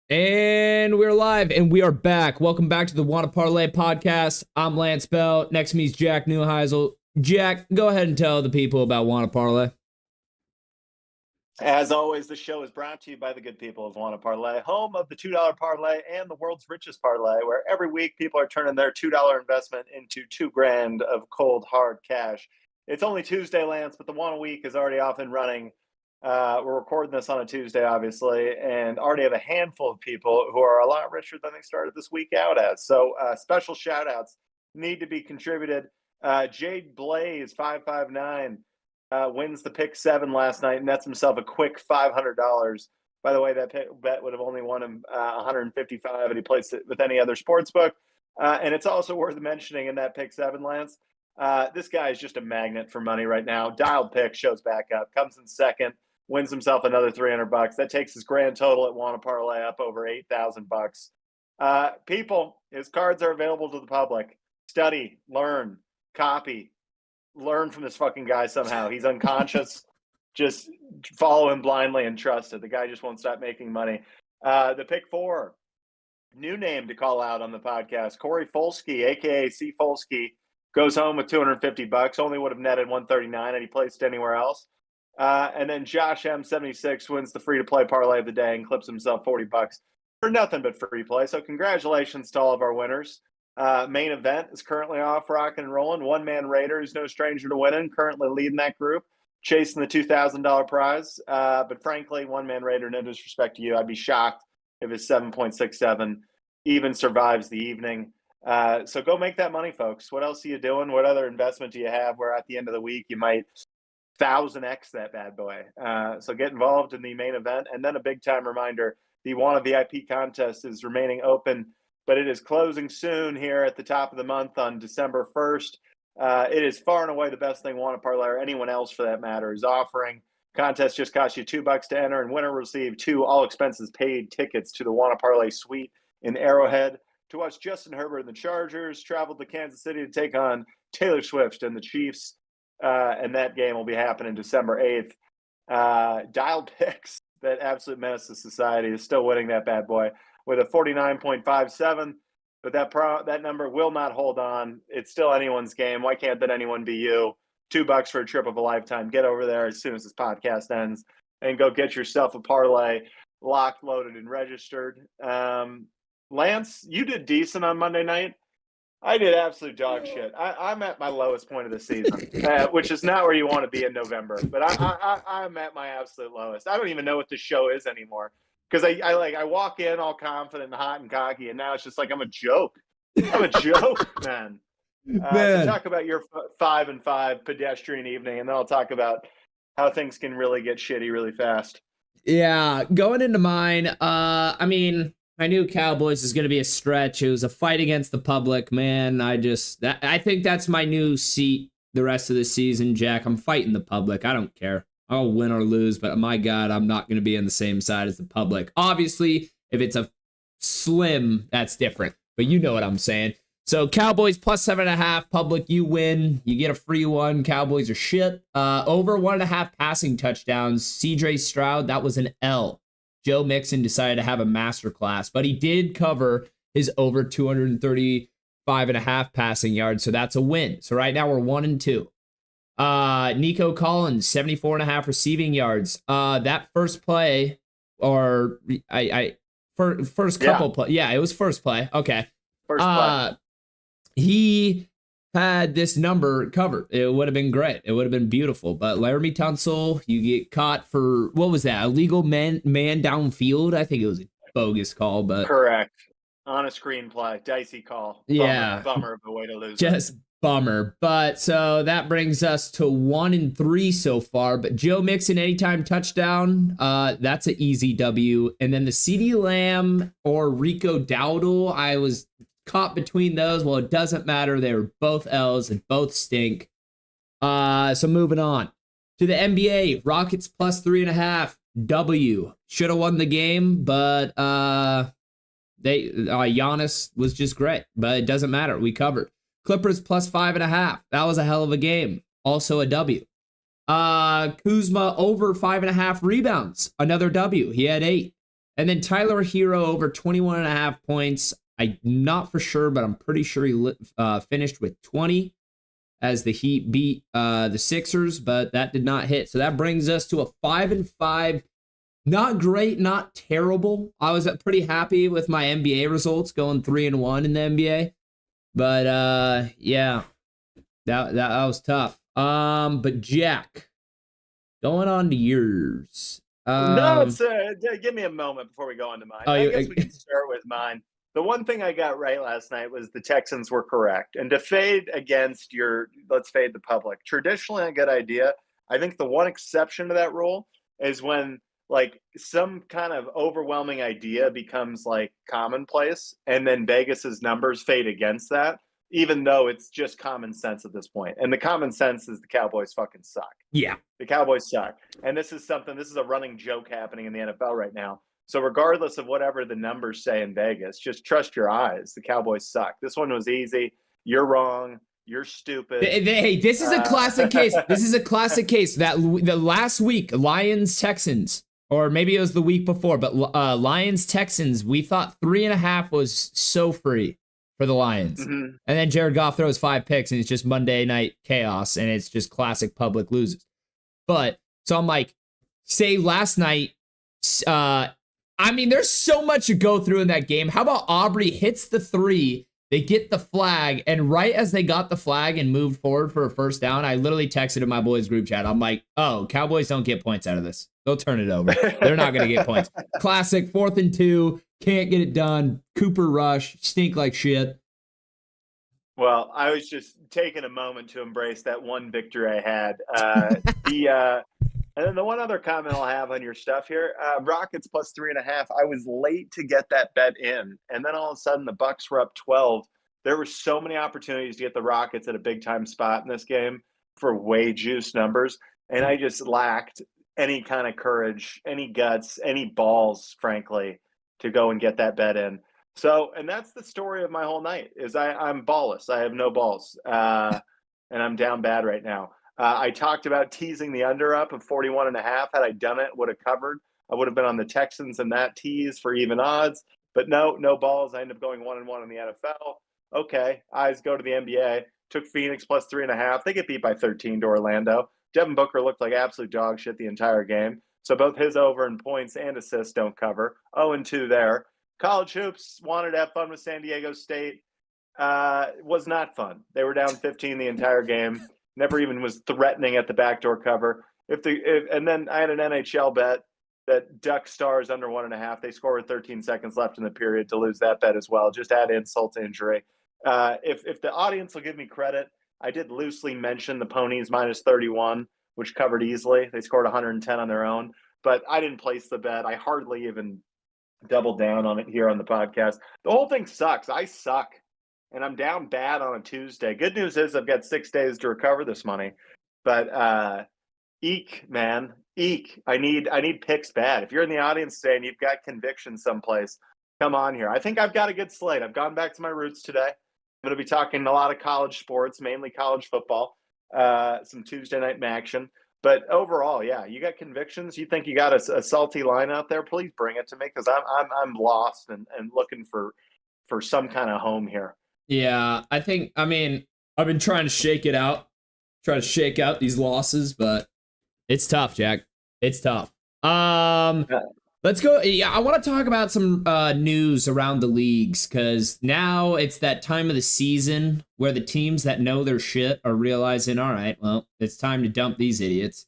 And we're live and we are back. Welcome back to the Wanna Parlay podcast. I'm Lance Bell. Next to me is Jack Neuheisel. Jack, go ahead and tell the people about Wanna Parlay. As always, the show is brought to you by the good people of Wanna Parlay, home of the $2 parlay and the world's richest parlay, where every week people are turning their $2 investment into $2,000 of cold hard cash. It's only Tuesday, Lance, but the 1 week is already off and running. We're recording this on a Tuesday, obviously, and already have a handful of people who are a lot richer than they started this week out as. So special shout outs need to be contributed. Jade Blaze 559 wins the pick 7 last night, nets himself a quick $500. By the way, that bet would have only won him $155 and he placed it with any other sports book. And it's also worth mentioning in that pick 7, Lance, this guy is just a magnet for money right now. Dialed pick shows back up, comes in second, wins himself another $300. That takes his grand total at Wanna Parlay up over $8,000. People, his cards are available to the public. Study, learn, copy, learn from this fucking guy somehow. He's unconscious. Just follow him blindly and trust it. The guy just won't stop making money. The pick 4, new name to call out on the podcast, Corey Folsky, aka C Folsky, goes home with $250. Only would have netted $139 had he placed anywhere else. And then Josh M76 wins the free-to-play parlay of the day and clips himself $40 for nothing but free play. So congratulations to all of our winners. Main event is currently off, rocking and rolling. One-man Raider is no stranger to winning, currently leading that group, chasing the $2,000 prize. But frankly, one-man Raider, no disrespect to you, I'd be shocked if his 7.67 even survives the evening. So go make that money, folks. What else are you doing? What other investment do you have where at the end of the week you might 1,000x that bad boy? So get involved in the main event. And then a big-time reminder, the Wanna VIP contest is remaining open, but it is closing soon here at the top of the month on December 1st. It is far and away the best thing Wanna Parlay, or anyone else for that matter, is offering. Contest just costs you $2 to enter, and winner will receive 2 all-expenses-paid tickets to the Wanna Parlay suite in Arrowhead to watch Justin Herbert and the Chargers travel to Kansas City to take on Taylor Swift and the Chiefs. And that game will be happening December 8th. Dialed picks, that absolute menace to society, is still winning that bad boy with a 49.57, but that number will not hold on. It's still anyone's game. Why can't that anyone be you? $2 for a trip of a lifetime. Get over there as soon as this podcast ends and go get yourself a parlay locked, loaded, and registered. Lance, you did decent on Monday night. I did absolute dog shit. I'm at my lowest point of the season, which is not where you want to be in November. But I'm at my absolute lowest. I don't even know what the show is anymore because I walk in all confident and hot and cocky, and now it's just like I'm a joke. I'm a joke, man. So talk about your 5-5 pedestrian evening, and then I'll talk about how things can really get shitty really fast. Yeah, going into mine, I knew Cowboys is going to be a stretch. It was a fight against the public, man. I think that's my new seat the rest of the season, Jack. I'm fighting the public. I don't care. I'll win or lose, but my God, I'm not going to be on the same side as the public. Obviously, if it's a slim, that's different, but you know what I'm saying. So Cowboys plus 7.5, public, you win. You get a free one. Cowboys are shit. Over 1.5 passing touchdowns. CJ Stroud, that was an L. Joe Mixon decided to have a masterclass, but he did cover his over 235.5 passing yards, so that's a win. So right now we're 1-2. Nico Collins, 74.5 receiving yards. That first play, or first couple play. Yeah, it was first play. Okay. First play. He had this number covered. It would have been great. It would have been beautiful. But Laramie Tunsil, you get caught for, what was that? Illegal man downfield? I think it was a bogus call, but correct. On a screenplay, dicey call. Yeah. Bummer of a way to lose. Just bummer. But so that brings us to 1-3 so far. But Joe Mixon, anytime touchdown, that's an easy W. And then the CeeDee Lamb or Rico Dowdle, I was caught between those. Well, it doesn't matter. They were both L's and both stink. So moving on to the NBA, Rockets plus 3.5. W. Should have won the game, but Giannis was just great. But it doesn't matter. We covered. Clippers plus 5.5. That was a hell of a game. Also a W. Kuzma over 5.5 rebounds. Another W. He had 8. And then Tyler Hero over 21.5 points. I'm not for sure, but I'm pretty sure he finished with 20 as the Heat beat the Sixers, but that did not hit. So that brings us to a 5-5. Not great, not terrible. I was pretty happy with my NBA results, going 3-1 in the NBA. But yeah, that was tough. But Jack, going on to yours. No, it's give me a moment before we go on to mine. I guess we can start with mine. The one thing I got right last night was the Texans were correct. And to fade against let's fade the public. Traditionally a good idea. I think the one exception to that rule is when like some kind of overwhelming idea becomes like commonplace and then Vegas's numbers fade against that, even though it's just common sense at this point. And the common sense is the Cowboys fucking suck. Yeah. The Cowboys suck. And this is a running joke happening in the NFL right now. So regardless of whatever the numbers say in Vegas, just trust your eyes. The Cowboys suck. This one was easy. You're wrong. You're stupid. Hey, this is a classic case. This is a classic case. That the last week, Lions-Texans, or maybe it was the week before, but Lions-Texans, we thought 3.5 was so free for the Lions. Mm-hmm. And then Jared Goff throws 5 picks, and it's just Monday night chaos, and it's just classic public loses. But, so I'm like, say last night, I mean, there's so much to go through in that game. How about Aubrey hits the 3, they get the flag, and right as they got the flag and moved forward for a first down, I literally texted in my boys group chat. I'm like, oh, Cowboys don't get points out of this. They'll turn it over. They're not going to get points. Classic 4th and 2, can't get it done. Cooper rush, stink like shit. Well, I was just taking a moment to embrace that one victory I had. And then the one other comment I'll have on your stuff here, Rockets plus 3.5. I was late to get that bet in, and then all of a sudden the Bucks were up 12. There were so many opportunities to get the Rockets at a big time spot in this game for way juice numbers, and I just lacked any kind of courage, any guts, any balls, frankly, to go and get that bet in. So, and that's the story of my whole night. Is I'm ballless. I have no balls, and I'm down bad right now. I talked about teasing the under up of 41.5. Had I done it, would have covered. I would have been on the Texans and that tease for even odds. But no balls. I ended up going 1-1 in the NFL. Okay, eyes go to the NBA. Took Phoenix plus 3.5. They get beat by 13 to Orlando. Devin Booker looked like absolute dog shit the entire game. So both his over in points and assists don't cover. 0-2 there. College hoops wanted to have fun with San Diego State. Was not fun. They were down 15 the entire game. Never even was threatening at the backdoor cover. And then I had an NHL bet that Duck Stars under 1.5. They score with 13 seconds left in the period to lose that bet as well. Just add insult to injury. If the audience will give me credit, I did loosely mention the Ponies minus 31, which covered easily. They scored 110 on their own, but I didn't place the bet. I hardly even doubled down on it here on the podcast. The whole thing sucks. I suck. And I'm down bad on a Tuesday. Good news is I've got 6 days to recover this money. But eek, man. Eek. I need picks bad. If you're in the audience today and you've got conviction someplace, come on here. I think I've got a good slate. I've gone back to my roots today. I'm going to be talking a lot of college sports, mainly college football, some Tuesday night action. But overall, yeah, you got convictions. You think you got a salty line out there? Please bring it to me because I'm lost and looking for some kind of home here. Yeah, I've been trying to shake out these losses, but it's tough, Jack. It's tough. Let's go. Yeah, I want to talk about some news around the leagues because now it's that time of the season where the teams that know their shit are realizing, all right, well, it's time to dump these idiots.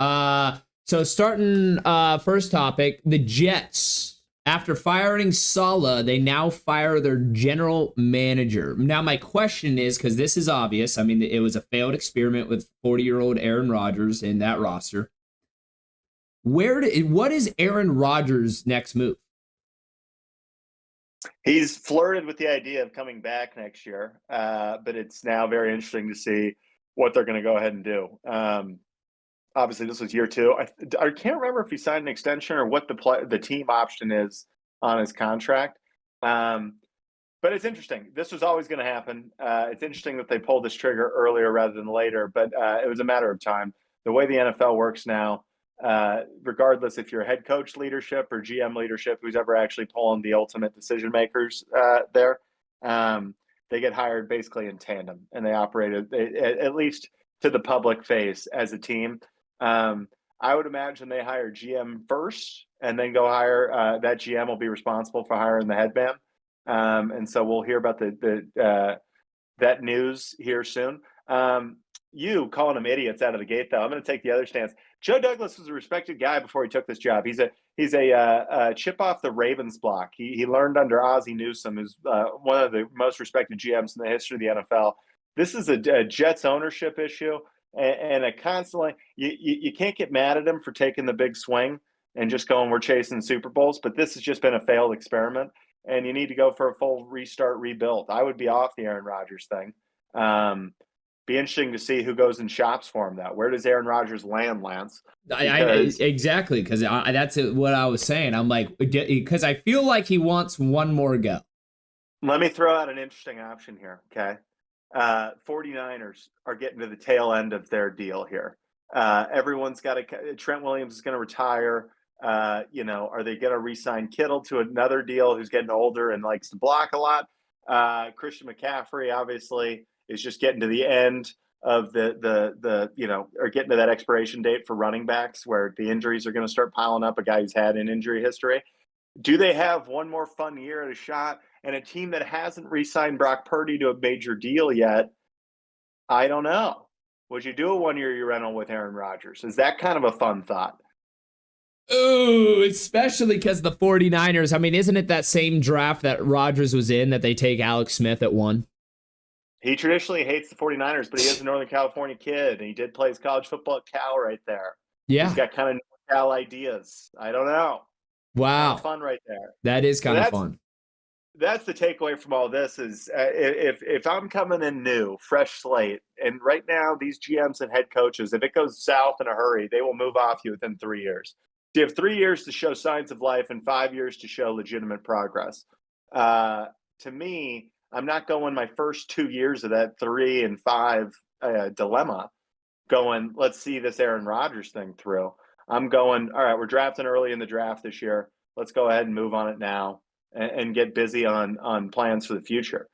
So starting first topic, the Jets. After firing Saleh, they now fire their general manager. Now, my question is, because this is obvious, I mean, it was a failed experiment with 40-year-old Aaron Rodgers in that roster. What is Aaron Rodgers' next move? He's flirted with the idea of coming back next year, but it's now very interesting to see what they're going to go ahead and do. Obviously, this was year 2. I can't remember if he signed an extension or what the team option is on his contract. But it's interesting. This was always going to happen. It's interesting that they pulled this trigger earlier rather than later, but it was a matter of time. The way the NFL works now, regardless if you're head coach leadership or GM leadership, who's ever actually pulling the ultimate decision makers there. They get hired basically in tandem, and they operate at least to the public face as a team. I would imagine they hire GM first, and then go hire that GM will be responsible for hiring the head man. And so we'll hear about that news here soon. You calling them idiots out of the gate, though. I'm going to take the other stance. Joe Douglas was a respected guy before he took this job. He's a chip off the Ravens block. He learned under Ozzie Newsome, who's one of the most respected GMs in the history of the NFL. This is a Jets ownership issue, and a constantly you can't get mad at him for taking the big swing and just going, we're chasing Super Bowls. But this has just been a failed experiment, and you need to go for a full restart, rebuild. I would be off the Aaron Rodgers thing. Be interesting to see who goes and shops for him. Where does Aaron Rodgers land, Lance? Exactly, because that's what I was saying. I'm like, because I feel like he wants one more go. Let me throw out an interesting option here, okay? 49ers are getting to the tail end of their deal here. Everyone's got Trent Williams is going to retire. Are they going to re-sign Kittle to another deal who's getting older and likes to block a lot? Christian McCaffrey, obviously, is just getting to the end of or getting to that expiration date for running backs where the injuries are going to start piling up, a guy who's had an injury history. Do they have one more fun year at a shot? And a team that hasn't re-signed Brock Purdy to a major deal yet, I don't know. Would you do a one-year rental with Aaron Rodgers? Is that kind of a fun thought? Ooh, especially because the 49ers, I mean, isn't it that same draft that Rodgers was in that they take Alex Smith at 1? He traditionally hates the 49ers, but he is a Northern California kid, and he did play his college football at Cal right there. Yeah. He's got kind of Cal ideas. I don't know. Wow. Kind of fun right there. That is kind of fun. That's the takeaway from all this is if I'm coming in new, fresh slate, and right now these GMs and head coaches, if it goes south in a hurry, they will move off you within 3 years. So you have 3 years to show signs of life and 5 years to show legitimate progress. To me, I'm not going my first 2 years of that 3 and 5 dilemma going, let's see this Aaron Rodgers thing through. I'm going, all right, we're drafting early in the draft this year. Let's go ahead and move on it now and get busy on plans for the future.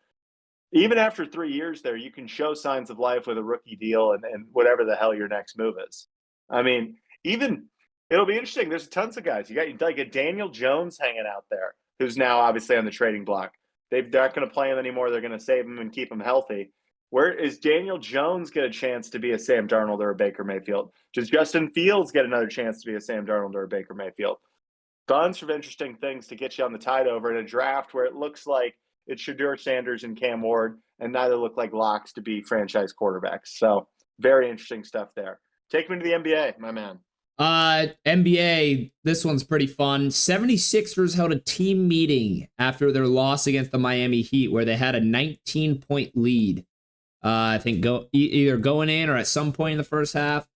Even after 3 years there, you can show signs of life with a rookie deal and whatever the hell your next move is. I mean, it'll be interesting. There's tons of guys. You got like a Daniel Jones hanging out there, who's now obviously on the trading block. They're not going to play him anymore. They're going to save him and keep him healthy. Where is Daniel Jones get a chance to be a Sam Darnold or a Baker Mayfield? Does Justin Fields get another chance to be a Sam Darnold or a Baker Mayfield? Bunch of interesting things to get you on the tide over in a draft where it looks like it's Shedeur Sanders and Cam Ward, and neither look like locks to be franchise quarterbacks. So very interesting stuff there. Take me to the NBA, my man. NBA, this one's pretty fun. 76ers held a team meeting after their loss against the Miami Heat, where they had a 19-point lead. I think either going in or at some point in the first half.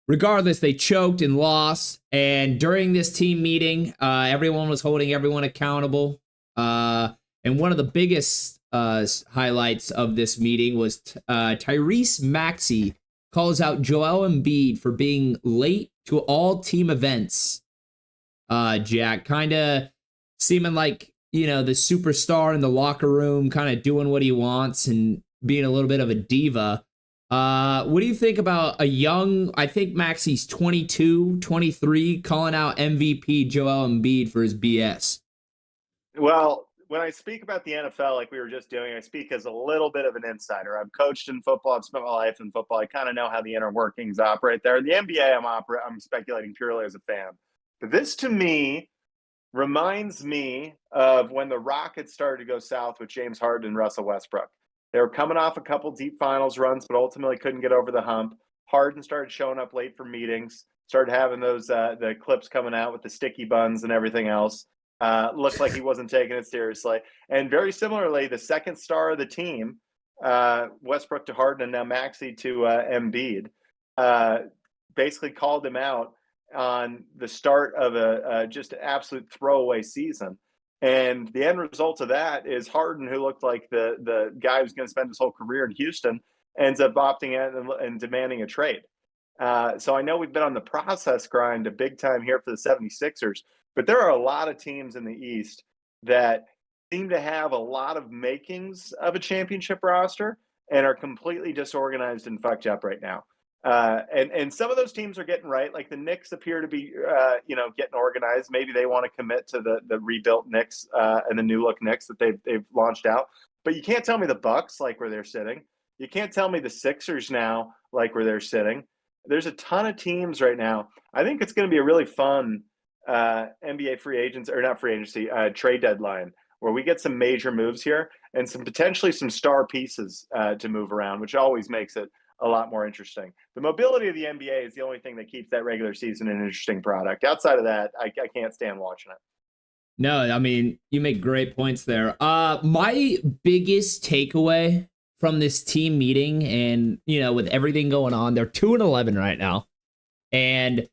Regardless, they choked and lost. And during this team meeting, everyone was holding everyone accountable. And one of the biggest highlights of this meeting was Tyrese Maxey calls out Joel Embiid for being late to all team events. Jack, kind of seeming like, the superstar in the locker room, kind of doing what he wants and being a little bit of a diva. What do you think about I think Maxey's 22, 23, calling out MVP Joel Embiid for his BS? Well, when I speak about the NFL, like we were just doing, I speak as a little bit of an insider. I've coached in football. I've spent my life in football. I kind of know how the inner workings operate there. The NBA, I'm speculating purely as a fan. But this, to me, reminds me of when the Rockets started to go south with James Harden and Russell Westbrook. They were coming off a couple deep finals runs, but ultimately couldn't get over the hump. Harden started showing up late for meetings, started having those the clips coming out with the sticky buns and everything else. Looked like he wasn't taking it seriously. And very similarly, the second star of the team, Westbrook to Harden and now Maxey to Embiid, basically called him out on the start of a just an absolute throwaway season. And the end result of that is Harden, who looked like the guy who's going to spend his whole career in Houston, ends up opting out and demanding a trade. So I know we've been on the process grind a big time here for the 76ers, but there are a lot of teams in the East that seem to have a lot of makings of a championship roster and are completely disorganized and fucked up right now. And some of those teams are getting right. Like the Knicks appear to be, getting organized. Maybe they want to commit to the rebuilt Knicks and the new look Knicks that they've launched out. But you can't tell me the Bucks like where they're sitting. You can't tell me the Sixers now like where they're sitting. There's a ton of teams right now. I think it's going to be a really fun NBA free agents, or not free agency, trade deadline, where we get some major moves here and potentially some star pieces to move around, which always makes it a lot more interesting. The mobility of the NBA is the only thing that keeps that regular season an interesting product. Outside of that, I can't stand watching it. No, I mean, you make great points there. My biggest takeaway from this team meeting, and with everything going on, they're 2-11 right now, and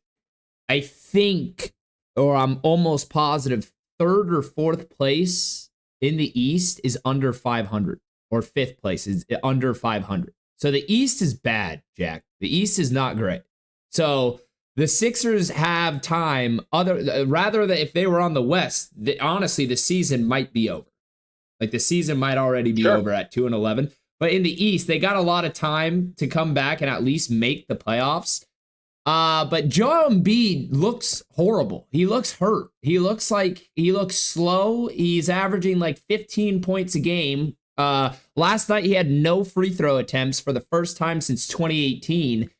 I think, or I'm almost positive, third or fourth place in the East is under 500, or fifth place is under 500. So the East is bad, Jack. The East is not great. So the Sixers have time. Rather than if they were on the West, honestly, the season might be over. Like the season might already be over at 2-11. But in the East, they got a lot of time to come back and at least make the playoffs. But Joel Embiid looks horrible. He looks hurt. He looks slow. He's averaging like 15 points a game. Last night he had no free throw attempts for the first time since 2018.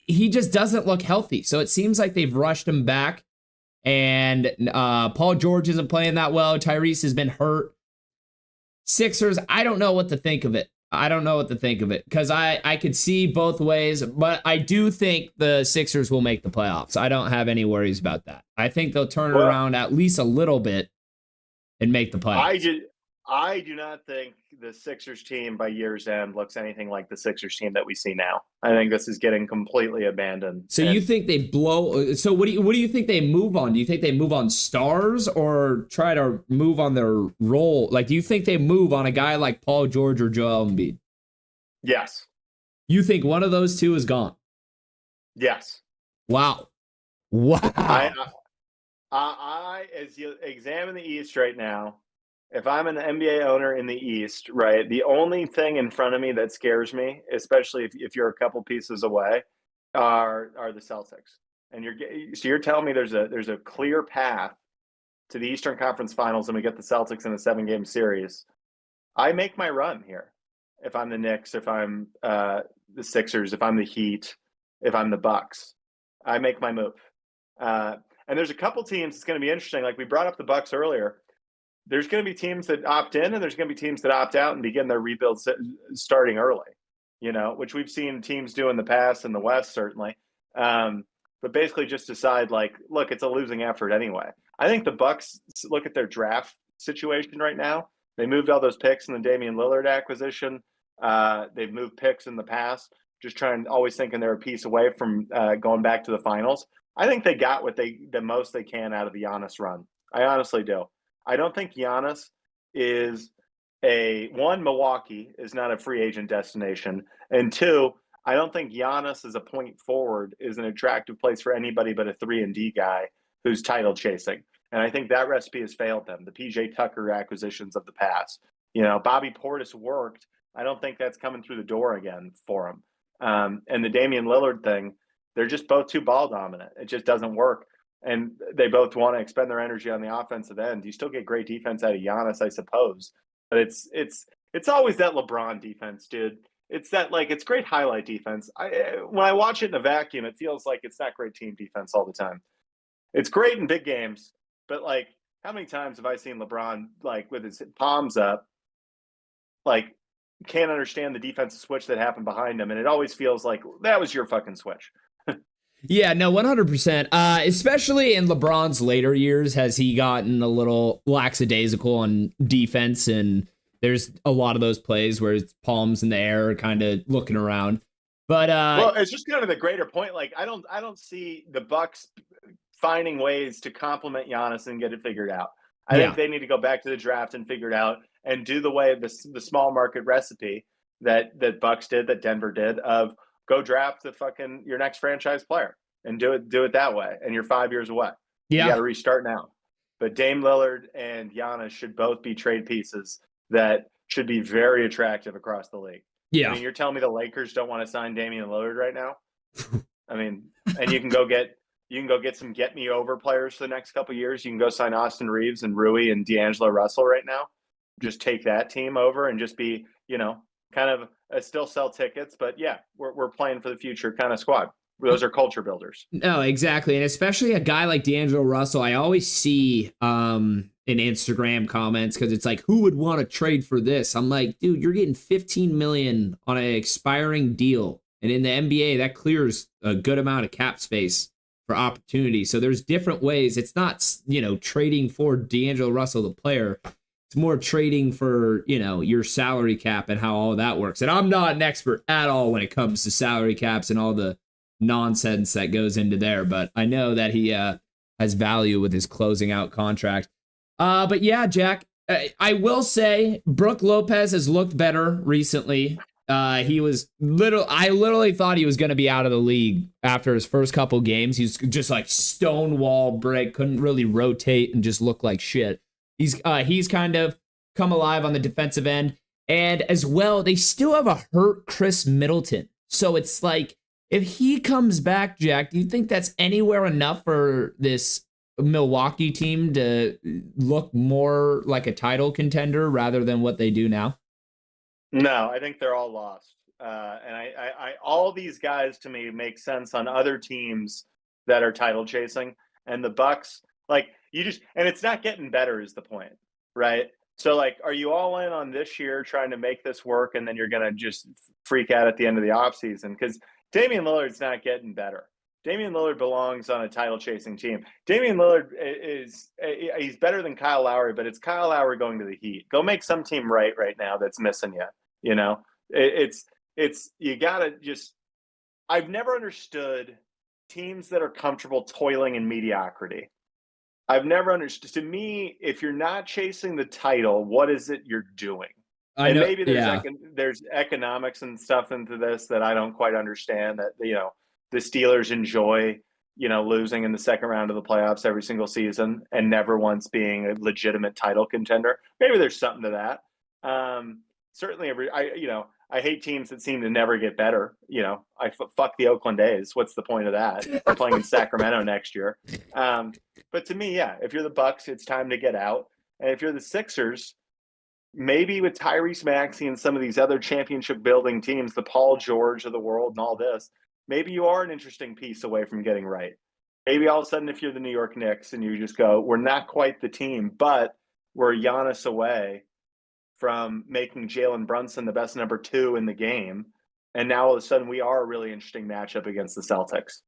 He just doesn't look healthy. So it seems like they've rushed him back. And Paul George isn't playing that well. Tyrese has been hurt. Sixers, I don't know what to think of it. Because I could see both ways, but I do think the Sixers will make the playoffs. I don't have any worries about that. I think they'll turn it around at least a little bit and make the playoffs. I do not think the Sixers team by year's end looks anything like the Sixers team that we see now. I think this is getting completely abandoned. So you think they blow? So what do you think they move on? Do you think they move on stars or try to move on their role? Like, do you think they move on a guy like Paul George or Joel Embiid? Yes. You think one of those two is gone? Yes. Wow. I as you examine the East right now, if I'm an NBA owner in the East, right, the only thing in front of me that scares me, especially if you're a couple pieces away, are the Celtics. And you're telling me there's a clear path to the Eastern Conference Finals, and we get the Celtics in a 7-game series. I make my run here. If I'm the Knicks, if I'm the Sixers, if I'm the Heat, if I'm the Bucks, I make my move. And there's a couple teams. It's going to be interesting. Like we brought up the Bucks earlier. There's going to be teams that opt in and there's going to be teams that opt out and begin their rebuild starting early, which we've seen teams do in the past in the West, certainly. But basically just decide look, it's a losing effort anyway. I think the Bucks look at their draft situation right now. They moved all those picks in the Damian Lillard acquisition. They've moved picks in the past, just always thinking they're a piece away from going back to the finals. I think they got the most they can out of the Giannis run. I honestly do. I don't think Giannis is Milwaukee is not a free agent destination. And two, I don't think Giannis as a point forward is an attractive place for anybody but a 3-and-D guy who's title chasing. And I think that recipe has failed them. The PJ Tucker acquisitions of the past. Bobby Portis worked. I don't think that's coming through the door again for him. And the Damian Lillard thing, they're just both too ball dominant. It just doesn't work. And they both want to expend their energy on the offensive end. You still get great defense out of Giannis, I suppose. But it's always that LeBron defense, dude. It's that it's great highlight defense. When I watch it in a vacuum, it feels like it's not great team defense all the time. It's great in big games, but how many times have I seen LeBron with his palms up, can't understand the defensive switch that happened behind him, and it always feels like that was your fucking switch. Yeah, no, 100%. Especially in LeBron's later years, has he gotten a little lackadaisical on defense, and there's a lot of those plays where his palms in the air, kind of looking around. But well, it's just kind of the greater point. I don't see the Bucks finding ways to complement Giannis and get it figured out. I think they need to go back to the draft and figure it out and do the way the small market recipe that Bucks did, that Denver did, of go draft your next franchise player and do it that way. And you're 5 years away. You got Yeah. to restart now. But Dame Lillard and Giannis should both be trade pieces that should be very attractive across the league. Yeah. I mean, you're telling me the Lakers don't want to sign Damian Lillard right now? I mean, and you can go get some get me over players for the next couple of years. You can go sign Austin Reeves and Rui and D'Angelo Russell right now. Just take that team over and just be, kind of still sell tickets, but yeah, we're playing for the future kind of squad. Those are culture builders. No, exactly. And especially a guy like D'Angelo Russell, I always see in Instagram comments, because it's like, who would want to trade for this? I'm like, dude, you're getting $15 million on an expiring deal. And in the NBA, that clears a good amount of cap space for opportunity. So there's different ways. It's not, trading for D'Angelo Russell, the player. It's more trading for, your salary cap and how all that works. And I'm not an expert at all when it comes to salary caps and all the nonsense that goes into there, but I know that he has value with his closing out contract. But yeah, Jack, I will say Brook Lopez has looked better recently. I literally thought he was going to be out of the league after his first couple games. He's just like stonewall brick, couldn't really rotate and just look like shit. He's kind of come alive on the defensive end. And as well, they still have a hurt Chris Middleton. So it's like, if he comes back, Jack, do you think that's anywhere enough for this Milwaukee team to look more like a title contender rather than what they do now? No, I think they're all lost. And I all these guys to me make sense on other teams that are title chasing. And the Bucks, and it's not getting better is the point, right? So are you all in on this year trying to make this work, and then you're going to just freak out at the end of the offseason? Because Damian Lillard's not getting better. Damian Lillard belongs on a title-chasing team. Damian Lillard he's better than Kyle Lowry, but it's Kyle Lowry going to the Heat. Go make some team right now that's missing you. It's you gotta just. I've never understood teams that are comfortable toiling in mediocrity. I've never understood. To me, if you're not chasing the title, what is it you're doing? I know, maybe there's economics and stuff into this that I don't quite understand, that the Steelers enjoy losing in the second round of the playoffs every single season and never once being a legitimate title contender. Maybe there's something to that. Certainly I hate teams that seem to never get better. Fuck the Oakland A's. What's the point of that? They're playing in Sacramento next year. But to me, yeah, if you're the Bucks, it's time to get out. And if you're the Sixers, maybe with Tyrese Maxey and some of these other championship building teams, the Paul George of the world and all this, maybe you are an interesting piece away from getting right. Maybe all of a sudden, if you're the New York Knicks and you just go, we're not quite the team, but we're Giannis away from making Jalen Brunson the best number 2 in the game. And now all of a sudden we are a really interesting matchup against the Celtics.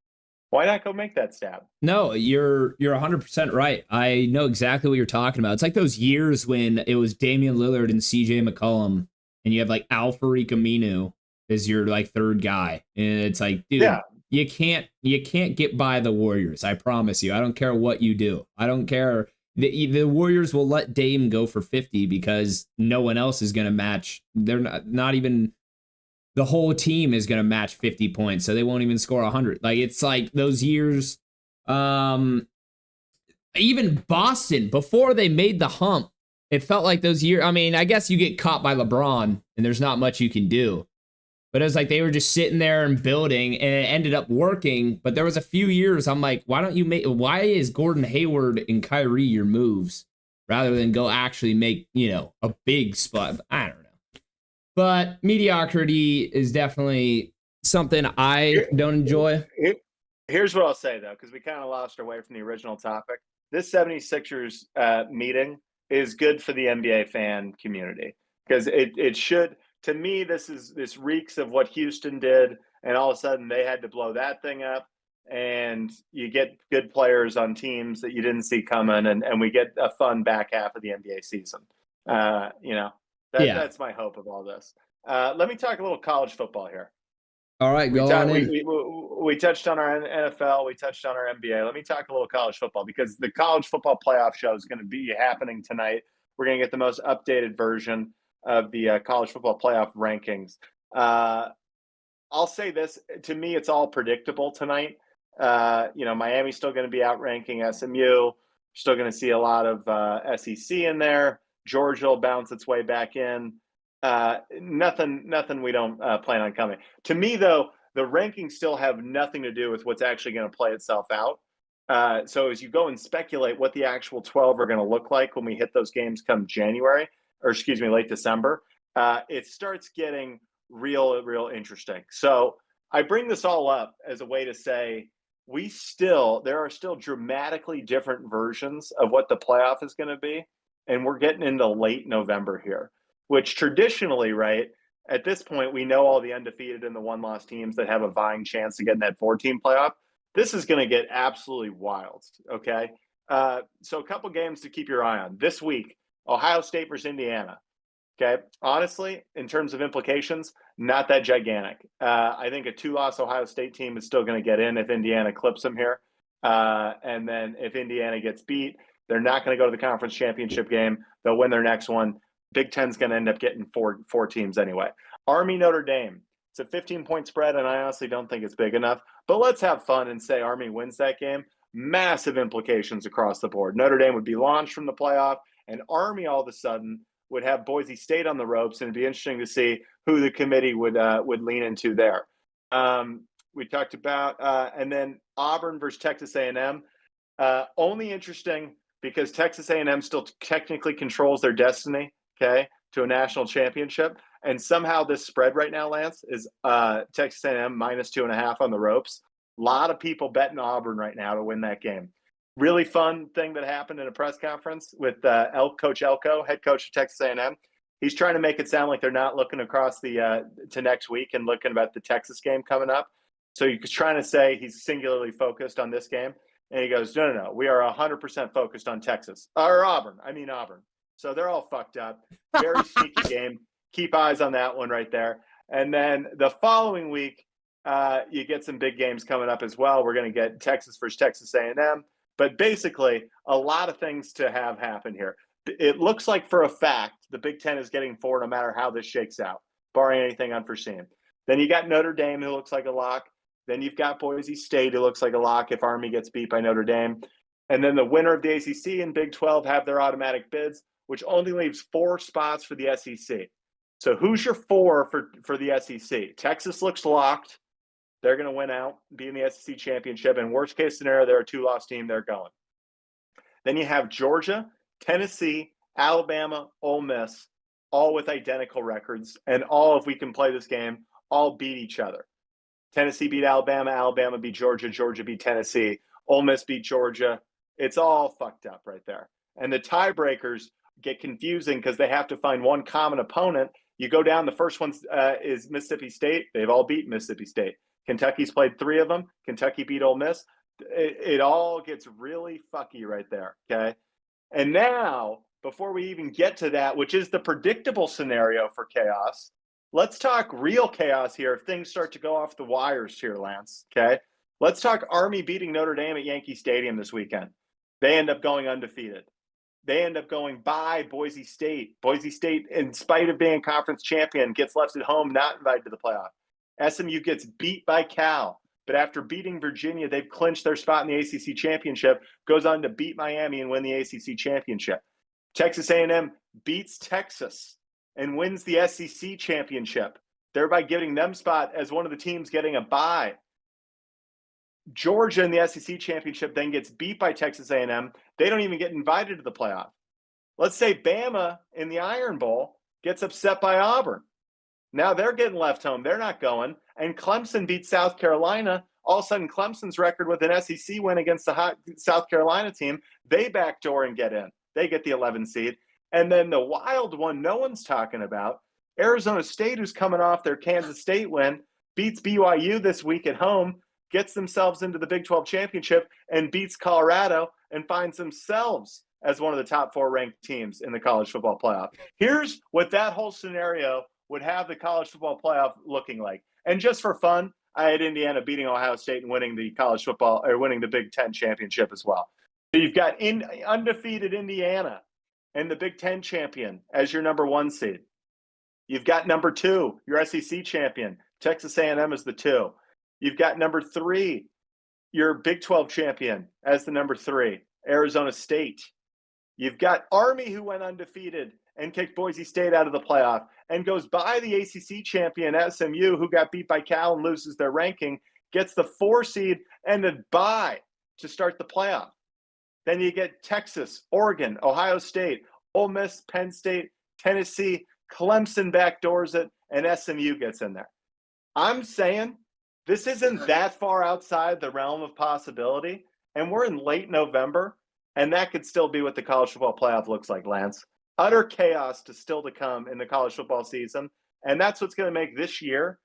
Why not go make that stab? No, you're 100% right. I know exactly what you're talking about. It's like those years when it was Damian Lillard and CJ McCollum, and you have Al-Farouq Aminu as your third guy, and it's like, dude, yeah, you can't get by the Warriors. I promise you. I don't care what you do. I don't care. The Warriors will let Dame go for 50 because no one else is going to match. They're not even. The whole team is going to match 50 points, so they won't even score 100. It's like those years, even Boston, before they made the hump, it felt like those years. I mean, I guess you get caught by LeBron, and there's not much you can do. But it was like they were just sitting there and building, and it ended up working. But there was a few years I'm like, why is Gordon Hayward and Kyrie your moves rather than go actually make, a big spot? I don't know. But mediocrity is definitely something I don't enjoy. Here's what I'll say, though, because we kind of lost our way from the original topic. This 76ers meeting is good for the NBA fan community, because it should. To me, this reeks of what Houston did, and all of a sudden they had to blow that thing up, and you get good players on teams that you didn't see coming, and we get a fun back half of the NBA season. That's my hope of all this. Let me talk a little college football here. All right, go on in. We touched on our NFL. We touched on our NBA. Let me talk a little college football, because the college football playoff show is going to be happening tonight. We're going to get the most updated version of the college football playoff rankings. I'll say this, to me, it's all predictable tonight. Miami's still going to be outranking SMU. Still going to see a lot of SEC in there. Georgia will bounce its way back in. Nothing we don't plan on coming. To me, though, the rankings still have nothing to do with what's actually going to play itself out. So as you go and speculate what the actual 12 are going to look like when we hit those games come January, or excuse me, late December, it starts getting real interesting. So I bring this all up as a way to say there are still dramatically different versions of what the playoff is going to be. And we're getting into late November here, which traditionally, right, at this point, we know all the undefeated and the one-loss teams that have a vying chance to get in that 4-team playoff. This is going to get absolutely wild, okay? So a couple games to keep your eye on. This week, Ohio State versus Indiana. Okay. Honestly, in terms of implications, not that gigantic. I think a 2-loss Ohio State team is still going to get in if Indiana clips them here. And then if Indiana gets beat, they're not going to go to the conference championship game. They'll win their next one. Big Ten's going to end up getting four teams anyway. Army Notre Dame. It's a 15-point spread, and I honestly don't think it's big enough. But let's have fun and say Army wins that game. Massive implications across the board. Notre Dame would be launched from the playoff, and Army all of a sudden would have Boise State on the ropes, and it'd be interesting to see who the committee would lean into there. We talked about, and then Auburn versus Texas A&M. Only interesting because Texas A&M still technically controls their destiny, okay, to a national championship. And somehow this spread right now, Lance, is Texas A&M -2.5 on the ropes. A lot of people betting Auburn right now to win that game. Really fun thing that happened in a press conference with Coach Elko, head coach of Texas A&M. He's trying to make it sound like they're not looking across the to next week and looking about the Texas game coming up. So he's trying to say he's singularly focused on this game. And he goes, no, we are 100% focused on Texas. Or Auburn. So they're all fucked up. Very sneaky game. Keep eyes on that one right there. And then the following week, you get some big games coming up as well. We're going to get Texas versus Texas A&M. But basically, a lot of things to have happen here. It looks like for a fact the Big Ten is getting 4 no matter how this shakes out, barring anything unforeseen. Then you got Notre Dame, who looks like a lock. Then you've got Boise State, who looks like a lock if Army gets beat by Notre Dame. And then the winner of the ACC and Big 12 have their automatic bids, which only leaves 4 spots for the SEC. So who's your 4 for the SEC? Texas looks locked. They're going to win out, be in the SEC championship. And worst case scenario, they're a 2-loss team. They're going. Then you have Georgia, Tennessee, Alabama, Ole Miss, all with identical records. And all, if we can play this game, all beat each other. Tennessee beat Alabama, Alabama beat Georgia, Georgia beat Tennessee, Ole Miss beat Georgia. It's all fucked up right there. And the tiebreakers get confusing because they have to find one common opponent. You go down, the first one is Mississippi State. They've all beat Mississippi State. Kentucky's played 3 of them. Kentucky beat Ole Miss. It all gets really fucky right there, okay? And now, before we even get to that, which is the predictable scenario for chaos, let's talk real chaos here if things start to go off the wires here, Lance, okay? Let's talk Army beating Notre Dame at Yankee Stadium this weekend. They end up going undefeated. They end up going by Boise State. Boise State, in spite of being conference champion, gets left at home, not invited to the playoff. SMU gets beat by Cal, but after beating Virginia, they've clinched their spot in the ACC championship, goes on to beat Miami and win the ACC championship. Texas A&M beats Texas and wins the SEC championship, thereby giving them spot as one of the teams getting a bye. Georgia in the SEC championship then gets beat by Texas A&M. They don't even get invited to the playoff. Let's say Bama in the Iron Bowl gets upset by Auburn. Now they're getting left home. They're not going. And Clemson beats South Carolina. All of a sudden, Clemson's record with an SEC win against the hot South Carolina team, they backdoor and get in. They get the 11 seed. And then the wild one no one's talking about, Arizona State, who's coming off their Kansas State win, beats BYU this week at home, gets themselves into the Big 12 championship, and beats Colorado and finds themselves as one of the top 4 ranked teams in the college football playoff. Here's what that whole scenario would have the college football playoff looking like. And just for fun, I had Indiana beating Ohio State and winning the college football, or winning the Big 10 championship as well. So you've got undefeated Indiana and the Big 10 champion as your number 1 seed. You've got number 2, your SEC champion, Texas A&M is the 2. You've got number 3, your Big 12 champion as the number 3, Arizona State. You've got Army, who went undefeated and kicked Boise State out of the playoff and goes by the ACC champion SMU, who got beat by Cal and loses their ranking, gets the 4 seed and the bye to start the playoff. Then you get Texas, Oregon, Ohio State, Ole Miss, Penn State, Tennessee, Clemson backdoors it, and SMU gets in there. I'm saying this isn't that far outside the realm of possibility, and we're in late November, and that could still be what the college football playoff looks like, Lance. Utter chaos still to come in the college football season, and that's what's going to make this year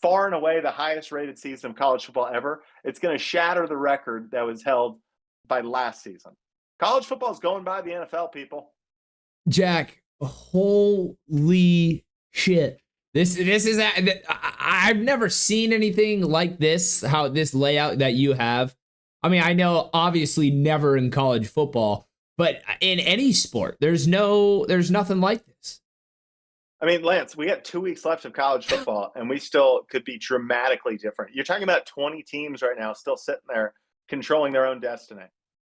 far and away the highest rated season of college football ever. It's going to shatter the record that was held by last season. College football is going by the NFL, people. Jack, holy shit. This is I've never seen anything like this, how this layout that you have. I mean, I know obviously never in college football, but in any sport, there's nothing like this. I mean, Lance, we got 2 weeks left of college football, and we still could be dramatically different. You're talking about 20 teams right now still sitting there controlling their own destiny.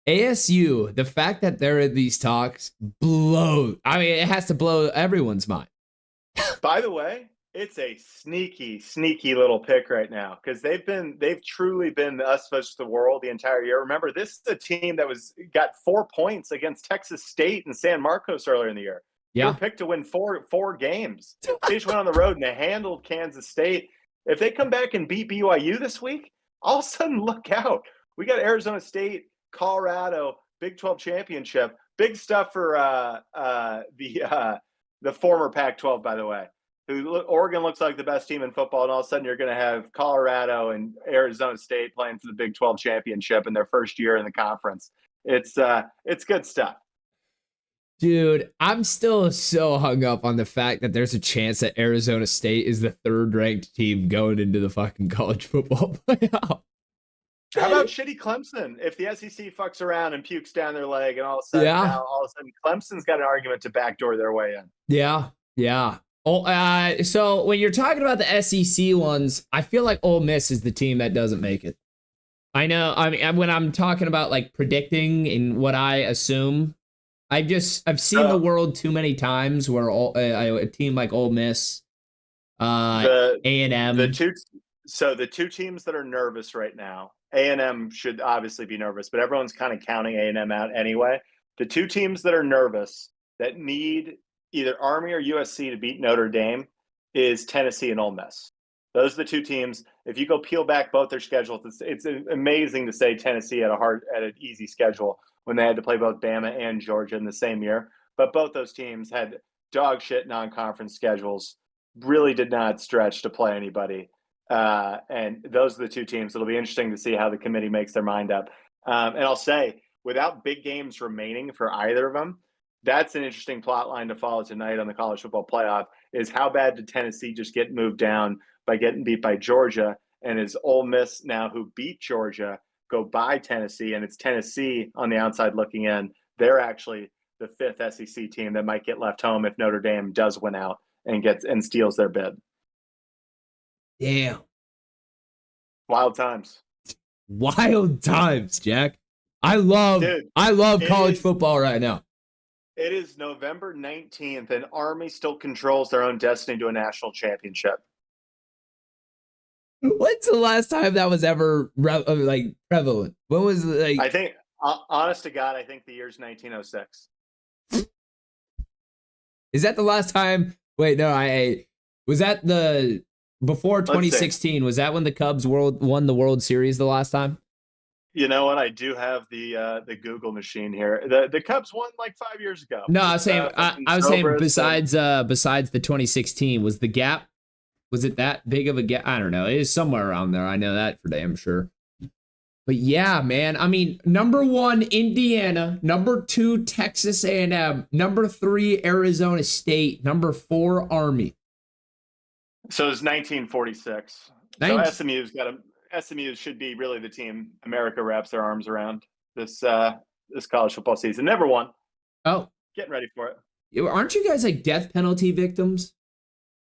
ASU, the fact that they're in these talks blows. I mean, it has to blow everyone's mind. By the way, it's a sneaky little pick right now, because they've truly been the us versus the world the entire year. Remember, this is a team that got 4 points against Texas State and San Marcos earlier in the year. Yeah. They were picked to win four games. They just went on the road and they handled Kansas State. If they come back and beat BYU this week, all of a sudden look out. We got Arizona State, Colorado, Big 12 championship. Big stuff for the former Pac-12, by the way. Oregon looks like the best team in football, and all of a sudden you're going to have Colorado and Arizona State playing for the Big 12 championship in their first year in the conference. It's good stuff. Dude, I'm still so hung up on the fact that there's a chance that Arizona State is the 3rd ranked team going into the fucking college football playoff. How about shitty Clemson? If the SEC fucks around and pukes down their leg, and all of a sudden Clemson's got an argument to backdoor their way in. Yeah. Oh, so when you're talking about the SEC ones, I feel like Ole Miss is the team that doesn't make it. I know. I mean, when I'm talking about like predicting and what I assume, I've seen the world too many times where a team like Ole Miss, A&M. The two teams that are nervous right now, A&M should obviously be nervous, but everyone's kind of counting A&M out anyway. The 2 teams that are nervous that need either Army or USC to beat Notre Dame is Tennessee and Ole Miss. Those are the 2 teams. If you go peel back both their schedules, it's amazing to say Tennessee had an easy schedule when they had to play both Bama and Georgia in the same year. But both those teams had dog shit non-conference schedules, really did not stretch to play anybody. And those are the 2 teams. It'll be interesting to see how the committee makes their mind up. And I'll say, without big games remaining for either of them, that's an interesting plot line to follow tonight on the college football playoff, is how bad did Tennessee just get moved down by getting beat by Georgia? And is Ole Miss, now who beat Georgia, go by Tennessee? And it's Tennessee on the outside looking in. They're actually the 5th SEC team that might get left home if Notre Dame does win out and steals their bid. Damn. Wild times. Wild times, Jack. I love college football right now. It is November 19th, and Army still controls their own destiny to a national championship. When's the last time that was ever prevalent? When was I think, honest to God, I think the year's 1906. Is that the last time? Wait, no, was that before 2016? Was that when the Cubs won the World Series the last time? You know what? I do have the Google machine here. The Cubs won like 5 years ago. No, I was saying besides the 2016, was the gap? Was it that big of a gap? I don't know. It is somewhere around there. I know that for damn sure. But yeah, man. I mean, number 1, Indiana. Number 2, Texas A&M. Number 3, Arizona State. Number 4, Army. So it's 1946. So SMU should be really the team America wraps their arms around this college football season. Never won. Oh, getting ready for it. Aren't you guys like death penalty victims?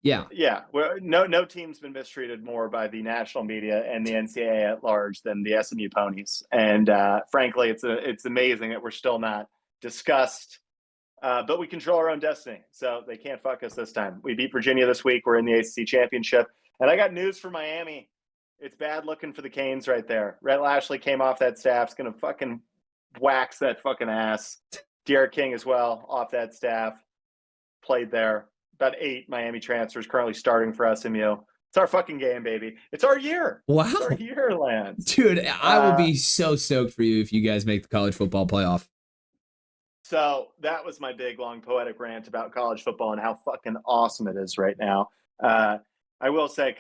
Yeah. Yeah, well, no team's been mistreated more by the national media and the NCAA at large than the SMU Ponies. And frankly, it's amazing that we're still not discussed. But we control our own destiny, so they can't fuck us this time. We beat Virginia this week. We're in the ACC championship, and I got news for Miami. It's bad looking for the Canes right there. Rhett Lashley came off that staff. Is gonna fucking wax that fucking ass. Derek King as well off that staff. Played there. About 8 Miami transfers currently starting for SMU. It's our fucking game, baby. It's our year. Wow. It's our year, Lance. Dude, I will be so stoked for you if you guys make the college football playoff. So that was my big, long, poetic rant about college football and how fucking awesome it is right now. I will say,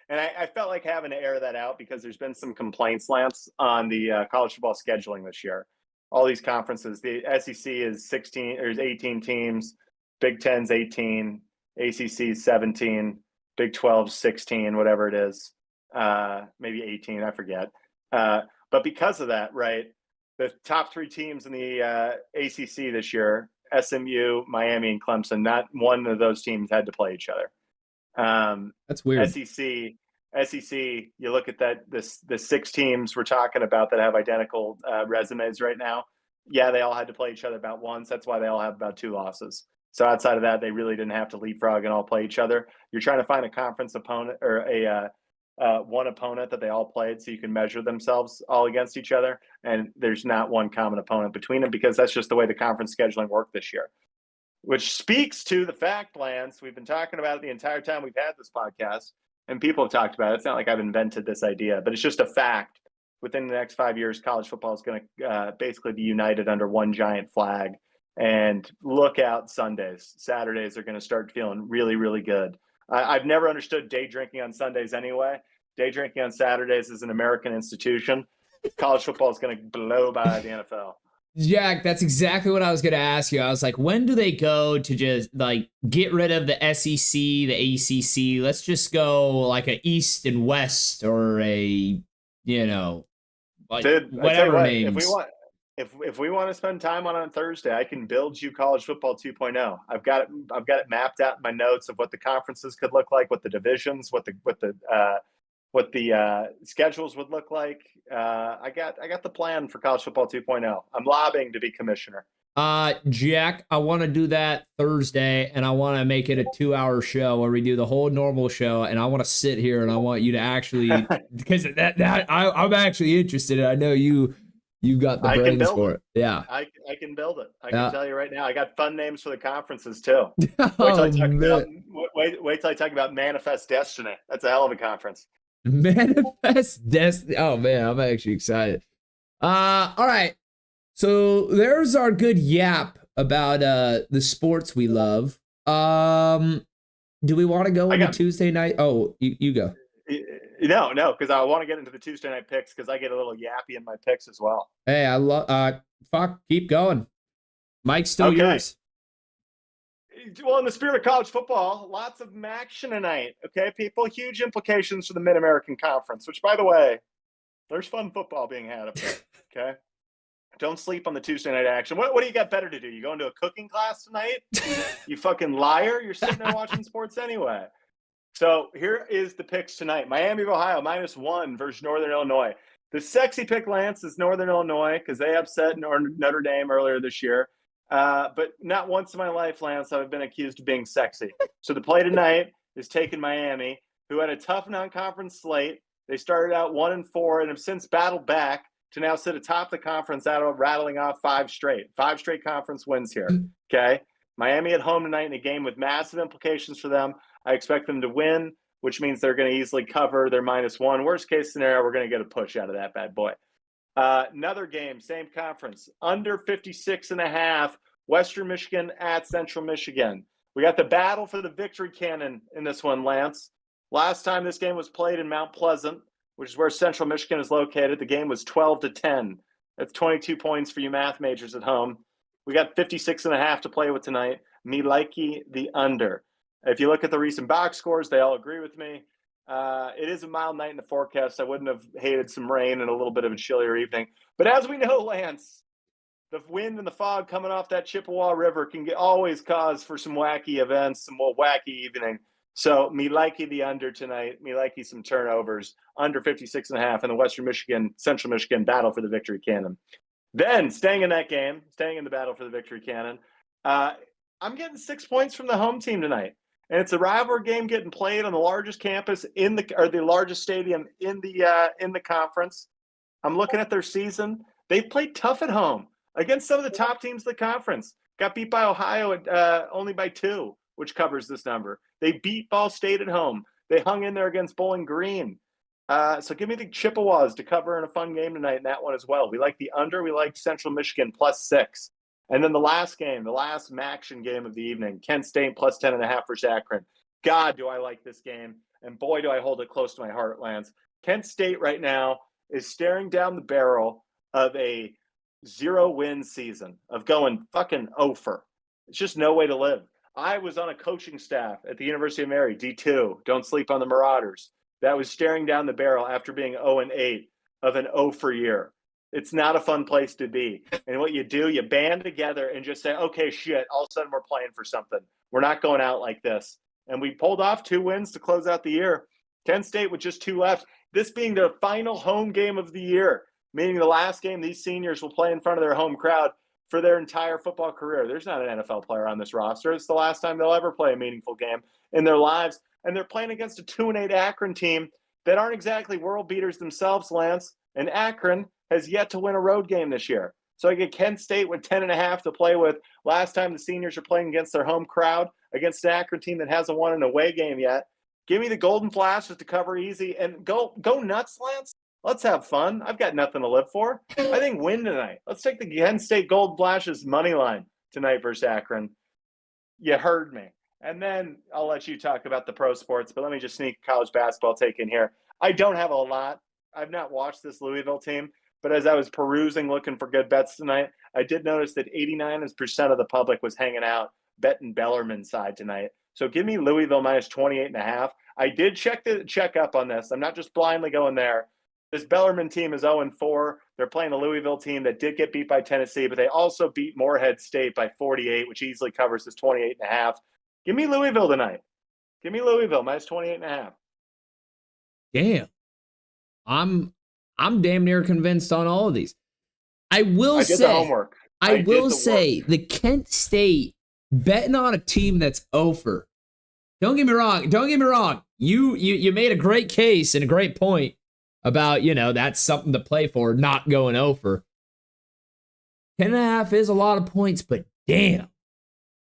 I felt like having to air that out because there's been some complaints, Lance, on the college football scheduling this year. All these conferences, the SEC is 16, there's 18 teams, Big Ten's 18, ACC 17, Big 12 16, whatever it is, maybe 18, I forget. But because of that, right, the top 3 teams in the ACC this year, SMU, Miami, and Clemson, not one of those teams had to play each other. That's weird. SEC, you look at that, the 6 teams we're talking about that have identical resumes right now. Yeah, they all had to play each other about once. That's why they all have about 2 losses. So outside of that, they really didn't have to leapfrog and all play each other. You're trying to find a conference opponent or one opponent that they all played so you can measure themselves all against each other. And there's not one common opponent between them because that's just the way the conference scheduling worked this year. Which speaks to the fact, Lance, we've been talking about it the entire time we've had this podcast, and people have talked about it. It's not like I've invented this idea, but it's just a fact. Within the next 5 years, college football is going to basically be united under one giant flag. And look out Sundays. Saturdays are going to start feeling really, really good. I've never understood day drinking on Sundays anyway. Day drinking on Saturdays is an American institution. College football is going to blow by the NFL. Jack, that's exactly what I was going to ask you. I was like, when do they go to just like get rid of the SEC, the ACC? Let's just go like a East and West or a, like whatever names. If we want to spend time on Thursday, I can build you college football 2.0. I've got it mapped out in my notes of what the conferences could look like, what the divisions, what the schedules would look like. I got the plan for college football 2.0. I'm lobbying to be commissioner. Jack, I want to do that Thursday, and I want to make it a 2-hour show where we do the whole normal show, and I want to sit here and I want you to actually because I'm actually interested. I know you got the brains for it. Yeah, I can build it. I can tell you right now. I got fun names for the conferences too. Wait till I talk about Manifest Destiny. That's a hell of a conference. Manifest Destiny. Oh man, I'm actually excited. All right. So there's our good yap about the sports we love. Do we want to go into Tuesday night? Oh, you go. No, because I want to get into the Tuesday night picks because I get a little yappy in my picks as well. Hey, I love. Keep going. Mike's still yours. Well, in the spirit of college football, lots of action tonight. Okay, people, huge implications for the Mid-American Conference. Which, by the way, there's fun football being had up there. Okay. Don't sleep on the Tuesday night action. What do you got better to do? You going to a cooking class tonight? You fucking liar. You're sitting there watching sports anyway. So here is the picks tonight. Miami of Ohio, -1 versus Northern Illinois. The sexy pick, Lance, is Northern Illinois because they upset Notre Dame earlier this year. But not once in my life, Lance, I've been accused of being sexy. So the play tonight is taking Miami, who had a tough non-conference slate. They started out 1-4 and have since battled back to now sit atop the conference out of rattling off 5 straight conference wins here. Okay. Miami at home tonight in a game with massive implications for them. I expect them to win, which means they're going to easily cover their -1. Worst case scenario, we're going to get a push out of that bad boy. Another game, same conference, under 56.5, Western Michigan at Central Michigan. We got the battle for the victory cannon in this one, Lance. Last time this game was played in Mount Pleasant, which is where Central Michigan is located, the game was 12-10. That's 22 points for you math majors at home. We got 56.5 to play with tonight. Me likey the under. If you look at the recent box scores, they all agree with me. It is a mild night in the forecast. I wouldn't have hated some rain and a little bit of a chillier evening. But as we know, Lance, the wind and the fog coming off that Chippewa River can always cause for some wacky events, some more wacky evening. So me likey the under tonight. Me likey some turnovers. Under 56.5 in the Western Michigan, Central Michigan battle for the victory cannon. Then staying in that game, staying in the battle for the victory cannon, I'm getting 6 points from the home team tonight. And it's a rivalry game getting played on the largest campus the largest stadium in the conference. I'm looking at their season. They've played tough at home against some of the top teams of the conference. Got beat by Ohio only by 2, which covers this number. They beat Ball State at home. They hung in there against Bowling Green. So give me the Chippewas to cover in a fun game tonight in that one as well. We like the under. We like Central Michigan +6. And then the last game, the last Maction game of the evening, Kent State +10.5 versus Akron. God, do I like this game. And boy, do I hold it close to my heart, Lance. Kent State right now is staring down the barrel of a 0-win season, of going fucking over. It's just no way to live. I was on a coaching staff at the University of Mary, D2. Don't sleep on the Marauders. That was staring down the barrel after being 0-8 of an 0 year. It's not a fun place to be. And what you do, you band together and just say, okay, shit, all of a sudden we're playing for something. We're not going out like this. And we pulled off 2 wins to close out the year. Kent State with just 2 left. This being their final home game of the year, meaning the last game these seniors will play in front of their home crowd for their entire football career. There's not an NFL player on this roster. It's the last time they'll ever play a meaningful game in their lives. And they're playing against a 2-8 Akron team that aren't exactly world beaters themselves, Lance. And Akron has yet to win a road game this year. So I get Kent State with 10.5 to play with. Last time the seniors are playing against their home crowd, against an Akron team that hasn't won an away game yet. Give me the Golden Flashes to cover easy and go nuts, Lance. Let's have fun. I've got nothing to live for. I think win tonight. Let's take the Kent State Golden Flashes money line tonight versus Akron. You heard me. And then I'll let you talk about the pro sports, but let me just sneak college basketball take in here. I don't have a lot. I've not watched this Louisville team, but as I was perusing looking for good bets tonight, I did notice that 89% of the public was hanging out betting Bellarmine's side tonight. So give me Louisville -28.5. I did check up on this. I'm not just blindly going there. This Bellarmine team is 0-4. They're playing a Louisville team that did get beat by Tennessee, but they also beat Morehead State by 48, which easily covers this 28.5. Give me Louisville tonight. Give me Louisville -28.5. Damn. I'm damn near convinced on all of these. I will say the homework. I will say the Kent State betting on a team that's over. Don't get me wrong. You made a great case and a great point about, that's something to play for, not going over. 10.5 is a lot of points, but damn.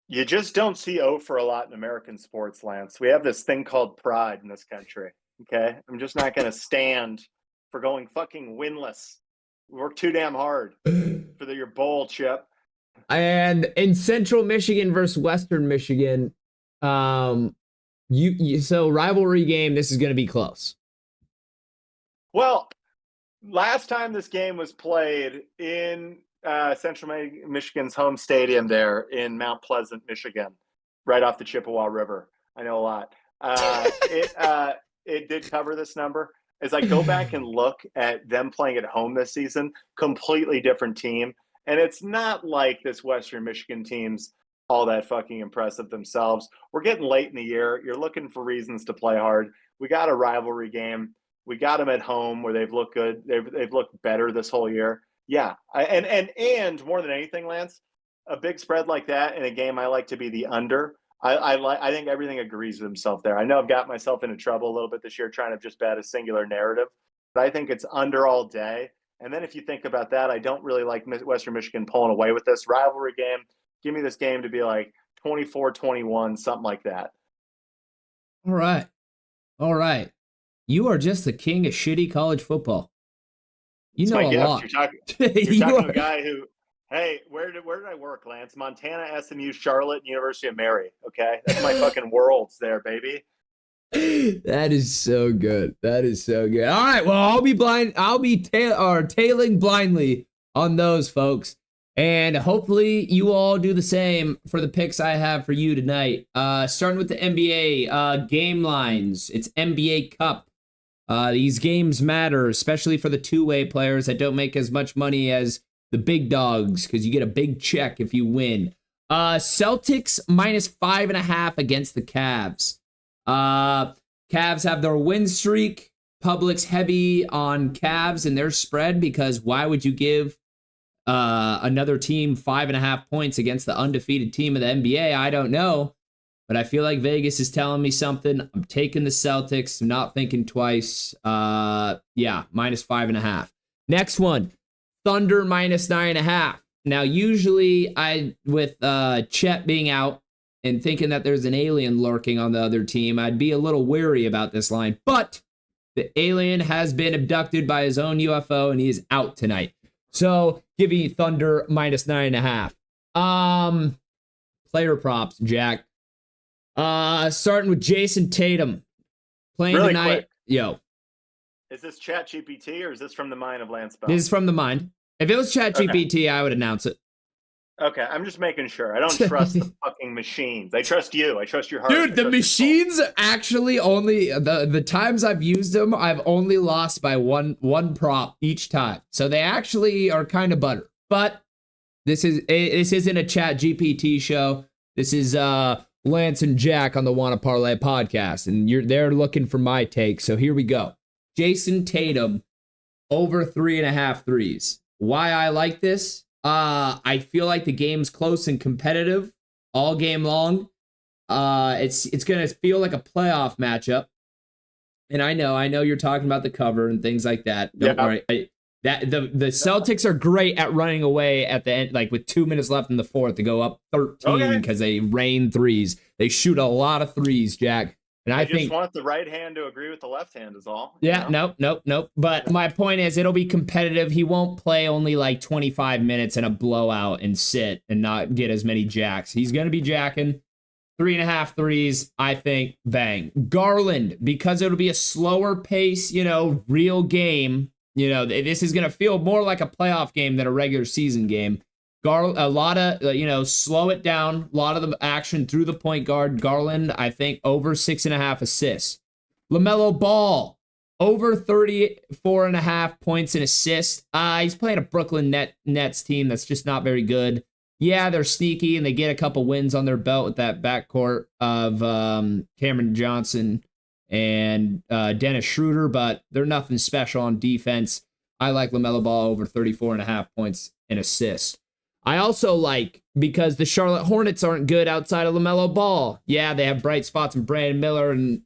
You just don't see over a lot in American sports, Lance. We have this thing called pride in this country. Okay? I'm just not going to stand for going fucking winless. We work too damn hard for your bowl, Chip. And in Central Michigan versus Western Michigan, so rivalry game, this is going to be close. Well, last time this game was played in Central Michigan's home stadium there in Mount Pleasant, Michigan, right off the Chippewa River. I know a lot. It did cover this number. As I go back and look at them playing at home this season, completely different team. And it's not like this Western Michigan team's all that fucking impressive themselves. We're getting late in the year. You're looking for reasons to play hard. We got a rivalry game. We got them at home where they've looked good. They've looked better this whole year. Yeah. And more than anything, Lance, a big spread like that in a game I like to be the under. I think everything agrees with himself there. I know I've got myself into trouble a little bit this year trying to just bet a singular narrative, but I think it's under all day. And then if you think about that, I don't really like Western Michigan pulling away with this rivalry game. Give me this game to be like 24-21, something like that. All right. You are just the king of shitty college football. You know a lot. You're talking to a guy who, hey, where did I work, Lance? Montana, SMU, Charlotte, University of Mary. Okay, that's my fucking worlds there, baby. That is so good. All right, well, I'll be tailing blindly on those, folks, and hopefully you all do the same for the picks I have for you tonight. Starting with the NBA game lines. It's NBA Cup. These games matter, especially for the two-way players that don't make as much money as the big dogs, because you get a big check if you win. Celtics -5.5 against the Cavs. Cavs have their win streak. Public's heavy on Cavs and their spread because why would you give another team 5.5 points against the undefeated team of the NBA? I don't know, but I feel like Vegas is telling me something. I'm taking the Celtics. I'm not thinking twice. Yeah, -5.5. Next one, Thunder -9.5. Now, usually with Chet being out and thinking that there's an alien lurking on the other team, I'd be a little wary about this line, but the alien has been abducted by his own UFO and he is out tonight. So give me Thunder -9.5. Player props, Jack. Starting with Jason Tatum playing really tonight. Quick. Yo. Is this Chat GPT or is this from the mind of Lance Bell? This is from the mind. If it was Chat GPT, I would announce it. Okay, I'm just making sure. I don't trust the fucking machines. I trust you. I trust your heart. Dude, the machines actually only the times I've used them, I've only lost by one prop each time. So they actually are kind of butter. But this isn't a Chat GPT show. This is Lance and Jack on the Wanna Parlay podcast, and they're looking for my take. So here we go. Jason Tatum over 3.5 threes. Why I like this? I feel like the game's close and competitive all game long. It's gonna feel like a playoff matchup. And I know you're talking about the cover and things like that. Don't worry. The Celtics are great at running away at the end, like with 2 minutes left in the fourth to go up 13 because they rain threes. They shoot a lot of threes, Jack. And I think just want the right hand to agree with the left hand is all. Yeah, nope. But my point is it'll be competitive. He won't play only like 25 minutes in a blowout and sit and not get as many jacks. He's going to be jacking 3.5 threes, I think. Bang. Garland, because it'll be a slower pace, real game. This is going to feel more like a playoff game than a regular season game. A lot of, slow it down. A lot of the action through the point guard. Garland, I think, over 6.5 assists. LaMelo Ball, over 34.5 points and assists. He's playing a Brooklyn Nets team that's just not very good. Yeah, they're sneaky, and they get a couple wins on their belt with that backcourt of Cameron Johnson and Dennis Schroeder, but they're nothing special on defense. I like LaMelo Ball over 34.5 points and assists. I also like, because the Charlotte Hornets aren't good outside of LaMelo Ball. Yeah, they have bright spots in Brandon Miller and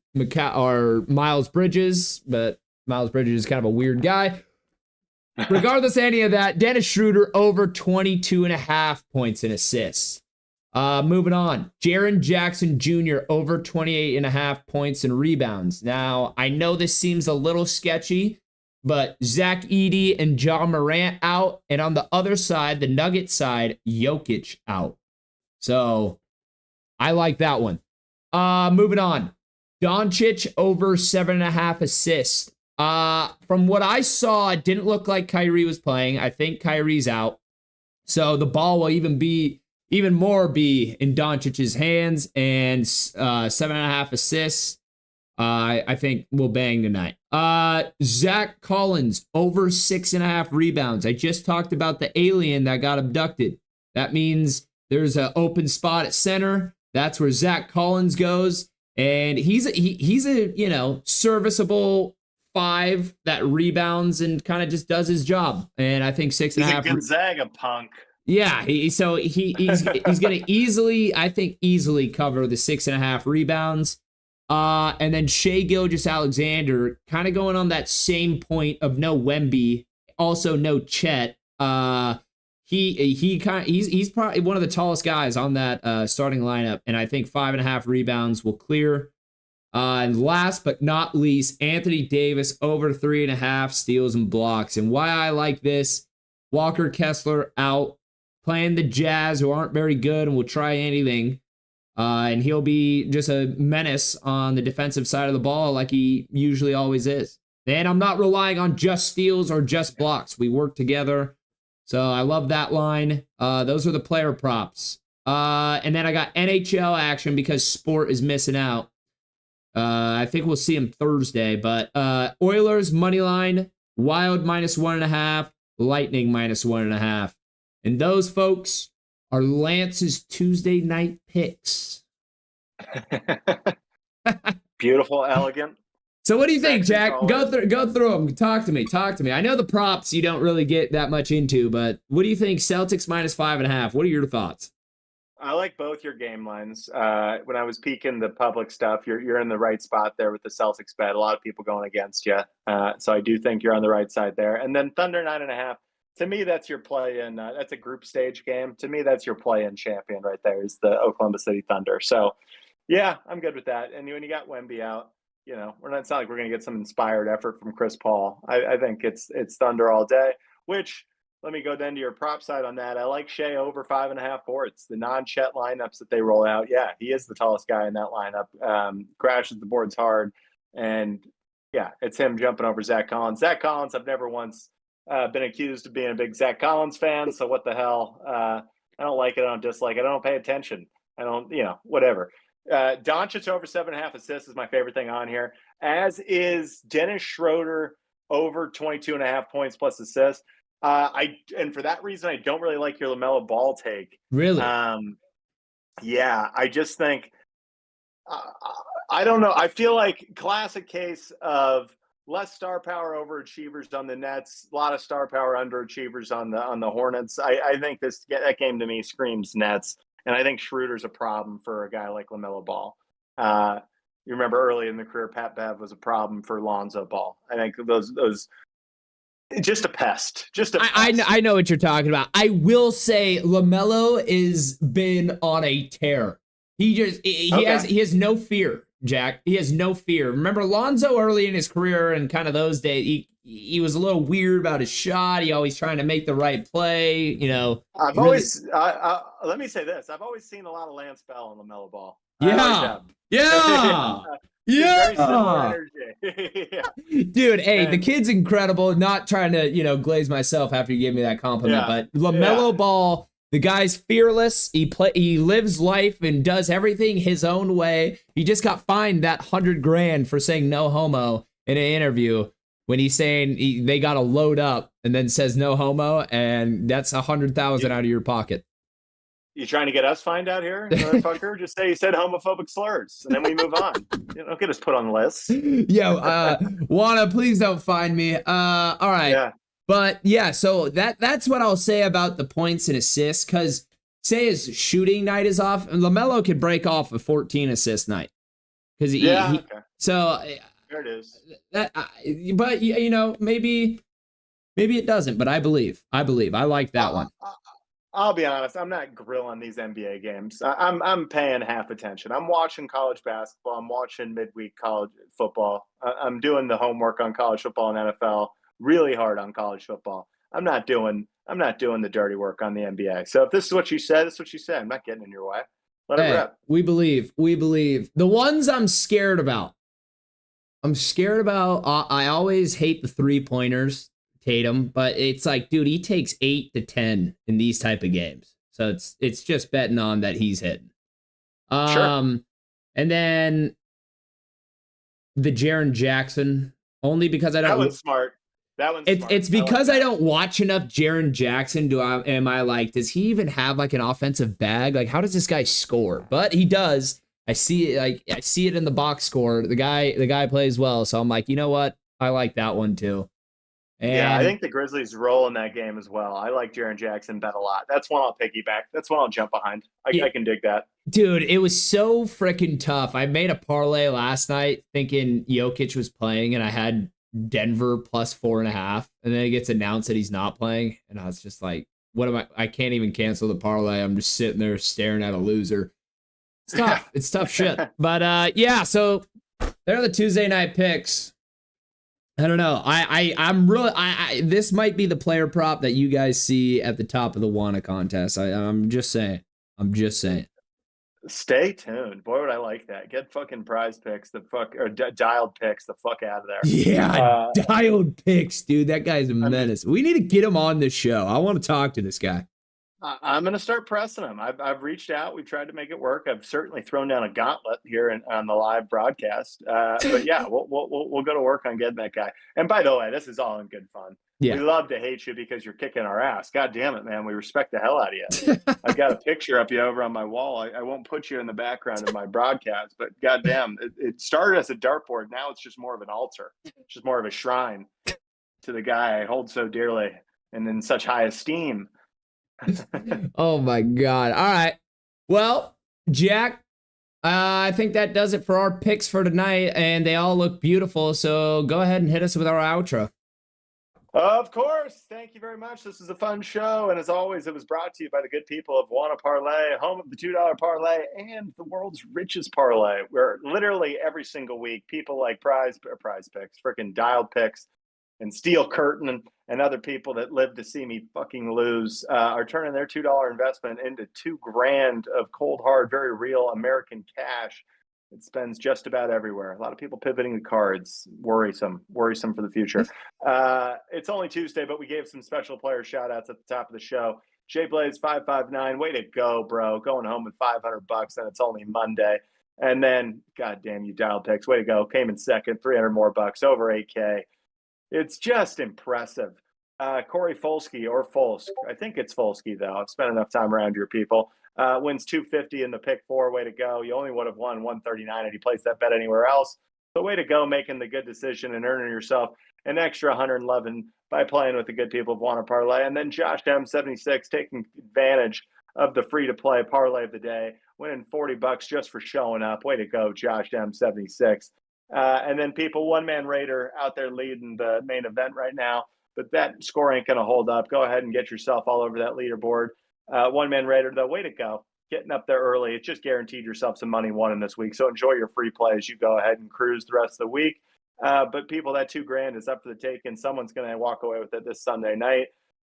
Miles Bridges, but Miles Bridges is kind of a weird guy. Regardless of any of that, Dennis Schroeder over 22.5 points and assists. Moving on, Jaren Jackson Jr. over 28.5 points and rebounds. Now, I know this seems a little sketchy, but Zach Edey and John Morant out. And on the other side, the Nuggets side, Jokic out. So I like that one. Moving on. Doncic over 7.5 assists. From what I saw, it didn't look like Kyrie was playing. I think Kyrie's out. So the ball will even more be in Doncic's hands, and 7.5 assists. I think we'll bang tonight. Zach Collins over 6.5 rebounds. I just talked about the alien that got abducted. That means there's an open spot at center. That's where Zach Collins goes, and he's a serviceable 5 that rebounds and kind of just does his job. And I think 6.5. He's a Gonzaga punk. Yeah, he's going to easily cover the 6.5 rebounds. And then Shai Gilgeous-Alexander kind of going on that same point of no Wemby, also no Chet. He's probably one of the tallest guys on that starting lineup, and I think 5.5 rebounds will clear. And last but not least, Anthony Davis over 3.5 steals and blocks. And why I like this: Walker Kessler out, playing the Jazz, who aren't very good and will try anything. And he'll be just a menace on the defensive side of the ball like he usually always is. And I'm not relying on just steals or just blocks. We work together. So I love that line. Those are the player props. And then I got NHL action because Sport is missing out. I think we'll see him Thursday. But Oilers money line, Wild -1.5, Lightning -1.5. And those, folks, are Lance's Tuesday night picks. Beautiful, elegant. So what do you think, Sexy Jack? always. Go through them. Talk to me. Talk to me. I know the props you don't really get that much into, but what do you think? Celtics -5.5. What are your thoughts? I like both your game lines. When I was peeking the public stuff, you're in the right spot there with the Celtics bet. A lot of people going against you, so I do think you're on the right side there. And then Thunder 9.5. To me, that's your play in. That's a group stage game. To me, that's your play in champion right there. Is the Oklahoma City Thunder. So yeah, I'm good with that. And when you got Wemby out, we're not. It's not like we're going to get some inspired effort from Chris Paul. I think it's Thunder all day. Which let me go then to your prop side on that. I like Shea over 5.5 boards. The non-Chet lineups that they roll out. Yeah, he is the tallest guy in that lineup. Crashes the boards hard, and yeah, it's him jumping over Zach Collins. Zach Collins, I've never once been accused of being a big Zach Collins fan. So what the hell? I don't like it. I don't dislike it. I don't pay attention. I don't, whatever. Doncic over 7.5 assists is my favorite thing on here, as is Dennis Schroeder over 22.5 points plus assists. And for that reason, I don't really like your LaMelo Ball take. Really? Yeah, I just think I don't know. I feel like classic case of less star power overachievers on the Nets, a lot of star power underachievers on the Hornets. I think that game to me screams Nets, and I think Schroeder's a problem for a guy like LaMelo Ball. You remember early in the career, Pat Bev was a problem for Lonzo Ball. I think those just a pest. Just a pest. I know what you're talking about. I will say LaMelo is been on a tear. He has no fear, Jack. He has no fear. Remember Lonzo early in his career and kind of those days, he was a little weird about his shot. He always trying to make the right play. I've always let me say this. I've always seen a lot of Lance Bell on LaMelo Ball. Yeah. Very similar energy. Yeah. Dude, hey, the kid's incredible. Not trying to, glaze myself after you gave me that compliment, but LaMelo Ball, the guy's fearless. He lives life and does everything his own way. He just got fined that $100,000 for saying no homo in an interview when he's saying they got to load up and then says no homo, and that's $100,000 out of your pocket. You trying to get us fined out here, motherfucker? Just say you said homophobic slurs, and then we move on. Don't get us put on the list. Yo, Juana, please don't find me. All right. Yeah. But yeah, so that's what I'll say about the points and assists, because say his shooting night is off, and LaMelo could break off a 14 assist night. Because so there it is. But maybe it doesn't, but I believe. I like that one. I'll be honest. I'm not grilling these NBA games. I'm paying half attention. I'm watching college basketball. I'm watching midweek college football. I'm doing the homework on college football and NFL. Really hard on college football. I'm not doing the dirty work on the NBA. So if this is what you said, it's what you said. I'm not getting in your way. Let it rip. We believe. The ones I'm scared about. I always hate the 3-pointers. Tatum, but it's like, dude, he takes 8 to 10 in these type of games, so it's just betting on that he's hitting. Sure. And then the Jaren Jackson, only because I don't. That one's smart. It's because I don't watch enough Jaren Jackson. Am I like, does he even have like an offensive bag? Like, how does this guy score? But he does. I see it in the box score. The guy plays well, so I'm like, you know what? I like that one too. I think the Grizzlies roll in that game as well. I like Jaren Jackson bet a lot. That's one I'll piggyback. That's one I'll jump behind. I can dig that. Dude, it was so freaking tough. I made a parlay last night thinking Jokic was playing, and I had Denver plus 4.5, and then it gets announced that he's not playing, and I was just like, what am I can't even cancel the parlay. I'm just sitting there staring at a loser. It's tough. It's tough shit. But so there are the Tuesday night picks. I don't know. I'm really. This might be the player prop that you guys see at the top of the Wanna contest. I'm just saying. Stay tuned. Boy, would I like that. Get fucking prize picks, dialed picks the fuck out of there. Yeah, dialed picks, dude. That guy's a menace. We need to get him on this show. I want to talk to this guy. I'm going to start pressing him. I've reached out. We've tried to make it work. I've certainly thrown down a gauntlet here on the live broadcast. But yeah, we'll go to work on getting that guy. And by the way, this is all in good fun. Yeah. We love to hate you because you're kicking our ass. God damn it, man. We respect the hell out of you. I've got a picture of you over on my wall. I won't put you in the background of my broadcast, but goddamn, it started as a dartboard. Now it's just more of an altar. It's just more of a shrine to the guy I hold so dearly and in such high esteem. Oh my God. All right. Well, Jack, I think that does it for our picks for tonight, and they all look beautiful. So go ahead and hit us with our outro. Of course. Thank you very much. This is a fun show. And as always, it was brought to you by the good people of Wanna Parlay, home of the $2 parlay and the world's richest parlay, where literally every single week, people like prize picks, freaking dialed picks, and Steel Curtain and other people that live to see me fucking lose are turning their $2 investment into $2,000 of cold, hard, very real American cash. It spends just about everywhere. A lot of people pivoting the cards. Worrisome for the future. It's only Tuesday, but we gave some special player shout outs at the top of the show. Jay Blaze 559, way to go, bro. Going home with $500, and it's only Monday. And then, goddamn you, dial picks. Way to go. Came in second, 300 more bucks, over 8K. It's just impressive. Corey Folsky or Folsk. I think it's Folsky, though. I've spent enough time around your people. Wins 250 in the pick four. Way to go. You only would have won 139 if you placed that bet anywhere else. So way to go making the good decision and earning yourself an extra 111 by playing with the good people of Wanna Parlay. And then Josh M76 taking advantage of the free-to-play parlay of the day, winning $40 just for showing up. Way to go, Josh M76. And then people, one-man Raider out there leading the main event right now, but that score ain't going to hold up. Go ahead and get yourself all over that leaderboard. One-man Raider, though, way to go. Getting up there early. It just guaranteed yourself some money won in this week. So enjoy your free play as you go ahead and cruise the rest of the week. But people, that $2,000 is up for the taking. Someone's going to walk away with it this Sunday night.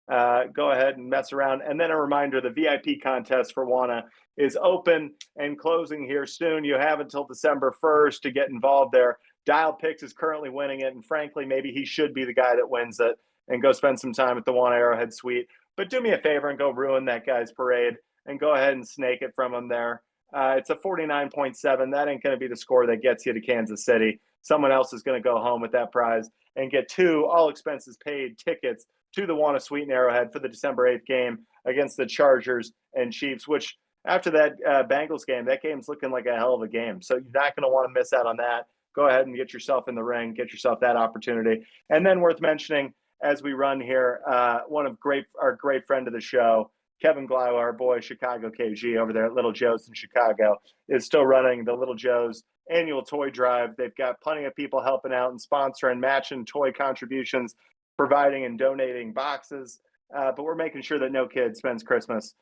Go ahead and mess around. And then a reminder, the VIP contest for Wanna is open and closing here soon. You have until December 1st to get involved there. Dial Picks is currently winning it, and frankly, maybe he should be the guy that wins it and go spend some time at the Wanna Arrowhead Suite. But do me a favor and go ruin that guy's parade and go ahead and snake it from him there. It's a 49.7. That ain't going to be the score that gets you to Kansas City. Someone else is going to go home with that prize and get 2 all expenses paid tickets to the Wanna Suite in Arrowhead for the December 8th game against the Chargers and Chiefs, which after that Bengals game, that game's looking like a hell of a game. So you're not going to want to miss out on that. Go ahead and get yourself in the ring, get yourself that opportunity. And then worth mentioning as we run here, one of our great friend of the show, Kevin Glau, our boy Chicago KG over there at Little Joe's in Chicago, is still running the Little Joe's annual toy drive. They've got plenty of people helping out and sponsoring, matching toy contributions, providing and donating boxes. But we're making sure that no kid spends Christmas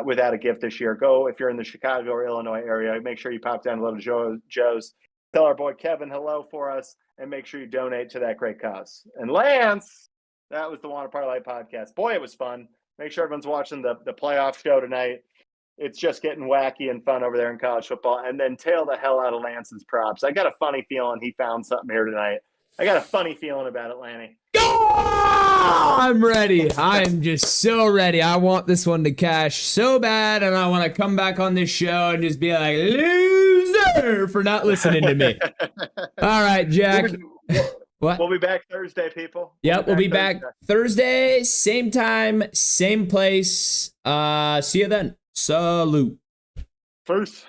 without a gift this year. Go, if you're in the Chicago or Illinois area, make sure you pop down to Little Joe's. Tell our boy Kevin hello for us, and make sure you donate to that great cause. And Lance, that was the Wanna Parlay podcast. Boy, it was fun. Make sure everyone's watching the playoff show tonight. It's just getting wacky and fun over there in college football. And then tail the hell out of Lance's props. I got a funny feeling he found something here tonight. I got a funny feeling about it, Lanny. I'm ready. I'm just so ready. I want this one to cash so bad, and I want to come back on this show and just be like, loser for not listening to me. All right, Jack. What? We'll be back Thursday, people. Yep, we'll be back Thursday, same time, same place. See you then. Salute. First.